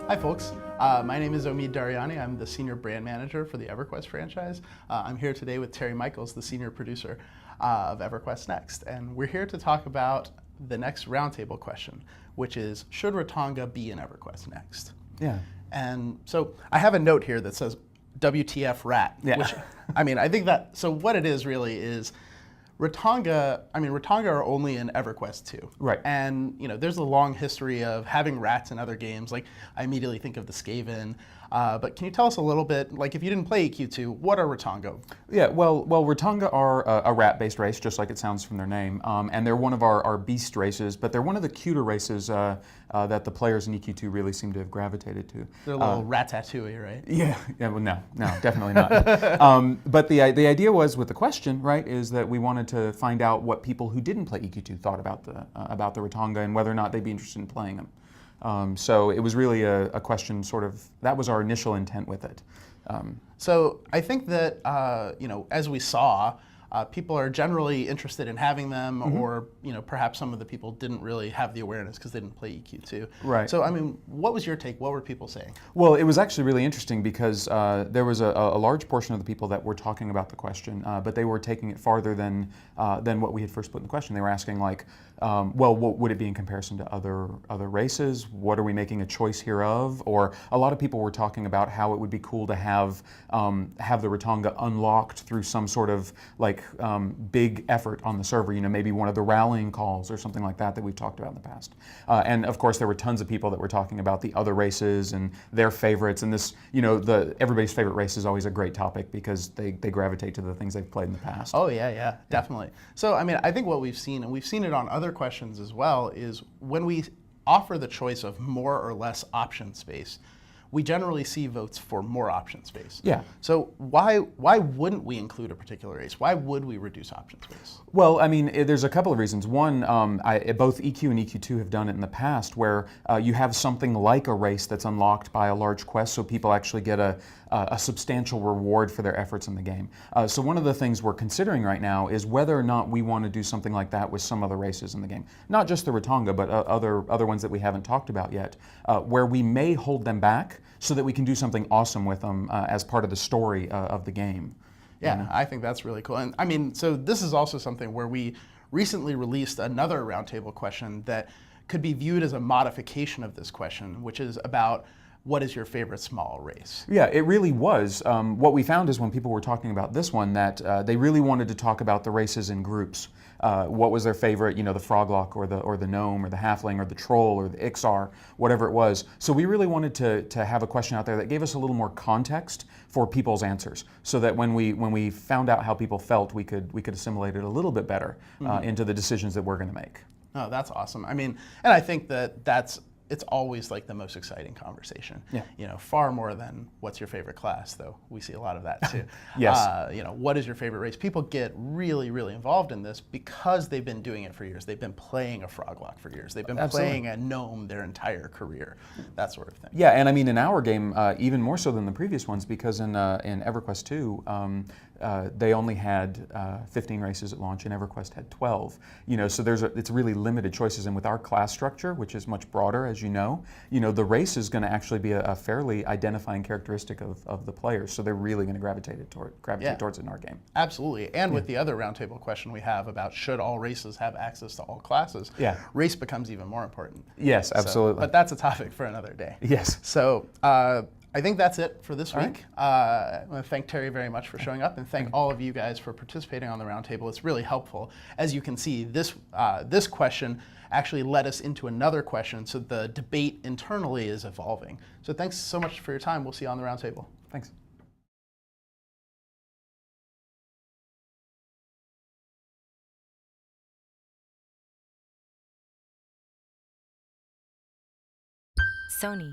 Hi folks, my name is Omid Dariani. I'm the Senior Brand Manager for the EverQuest franchise. I'm here today with Terry Michaels, the Senior Producer of EverQuest Next. And we're here to talk about the next roundtable question, which is, should Ratonga be in EverQuest Next? Yeah. And so I have a note here that says, WTF rat, which, I think that, so what it is really is, Ratonga are only in EverQuest 2. Right. And there's a long history of having rats in other games. Like, I immediately think of the Skaven. But can you tell us a little bit, like if you didn't play EQ2, what are Ratonga? Yeah, well, Ratonga are a rat-based race, just like it sounds from their name. And they're one of our beast races, but they're one of the cuter races that the players in EQ2 really seem to have gravitated to. They're a little ratatouille, right? Yeah, well, no, definitely not. But the idea was with the question, right, is that we wanted to find out what people who didn't play EQ2 thought about the Ratonga and whether or not they'd be interested in playing them. So it was really a question sort of, that was our initial intent with it. So I think that, as we saw, people are generally interested in having them, or perhaps some of the people didn't really have the awareness because they didn't play EQ2. Right. So what was your take? What were people saying? Well, it was actually really interesting because there was a large portion of the people that were talking about the question, but they were taking it farther than what we had first put in the question. They were asking like, well, what would it be in comparison to other races? What are we making a choice here of? Or a lot of people were talking about how it would be cool to have the Ratonga unlocked through some sort of like big effort on the server. Maybe one of the rallying calls or something like that we've talked about in the past. And of course, there were tons of people that were talking about the other races and their favorites. And this, everybody's favorite race is always a great topic because they gravitate to the things they've played in the past. Oh yeah, definitely. So I think what we've seen, and we've seen it on other questions as well, is when we offer the choice of more or less option space, we generally see votes for more option space. Yeah. So why wouldn't we include a particular race? Why would we reduce option space? Well, there's a couple of reasons. One, both EQ and EQ2 have done it in the past where you have something like a race that's unlocked by a large quest, so people actually get a substantial reward for their efforts in the game. So one of the things we're considering right now is whether or not we want to do something like that with some other races in the game. Not just the Ratonga, but other ones that we haven't talked about yet, where we may hold them back so that we can do something awesome with them as part of the story of the game. Yeah, I think that's really cool. And so this is also something where we recently released another roundtable question that could be viewed as a modification of this question, which is about what is your favorite small race? Yeah, it really was. What we found is when people were talking about this one that they really wanted to talk about the races in groups. What was their favorite, the Froglock or the Gnome or the Halfling or the Troll or the Ixar, whatever it was. So we really wanted to have a question out there that gave us a little more context for people's answers, so that when we found out how people felt, we could assimilate it a little bit better into the decisions that we're going to make. Oh, that's awesome. And I think it's always like the most exciting conversation. Yeah. Far more than what's your favorite class, though we see a lot of that too. Yes. What is your favorite race? People get really, really involved in this because they've been doing it for years. They've been playing a Froglock for years. They've been playing a Gnome their entire career, that sort of thing. Yeah, and in our game, even more so than the previous ones, because in EverQuest 2, they only had 15 races at launch, and EverQuest had 12. So it's really limited choices, and with our class structure, which is much broader, as the race is going to actually be a fairly identifying characteristic of the players. So they're really going to gravitate towards it in our game. Absolutely, and with the other roundtable question we have about should all races have access to all classes, race becomes even more important. Yes, absolutely. But that's a topic for another day. Yes. So. I think that's it for this week. I want to thank Terry very much for showing up, and thank all of you guys for participating on the roundtable. It's really helpful. As you can see, this question actually led us into another question, so the debate internally is evolving. So thanks so much for your time. We'll see you on the roundtable. Thanks. Sony.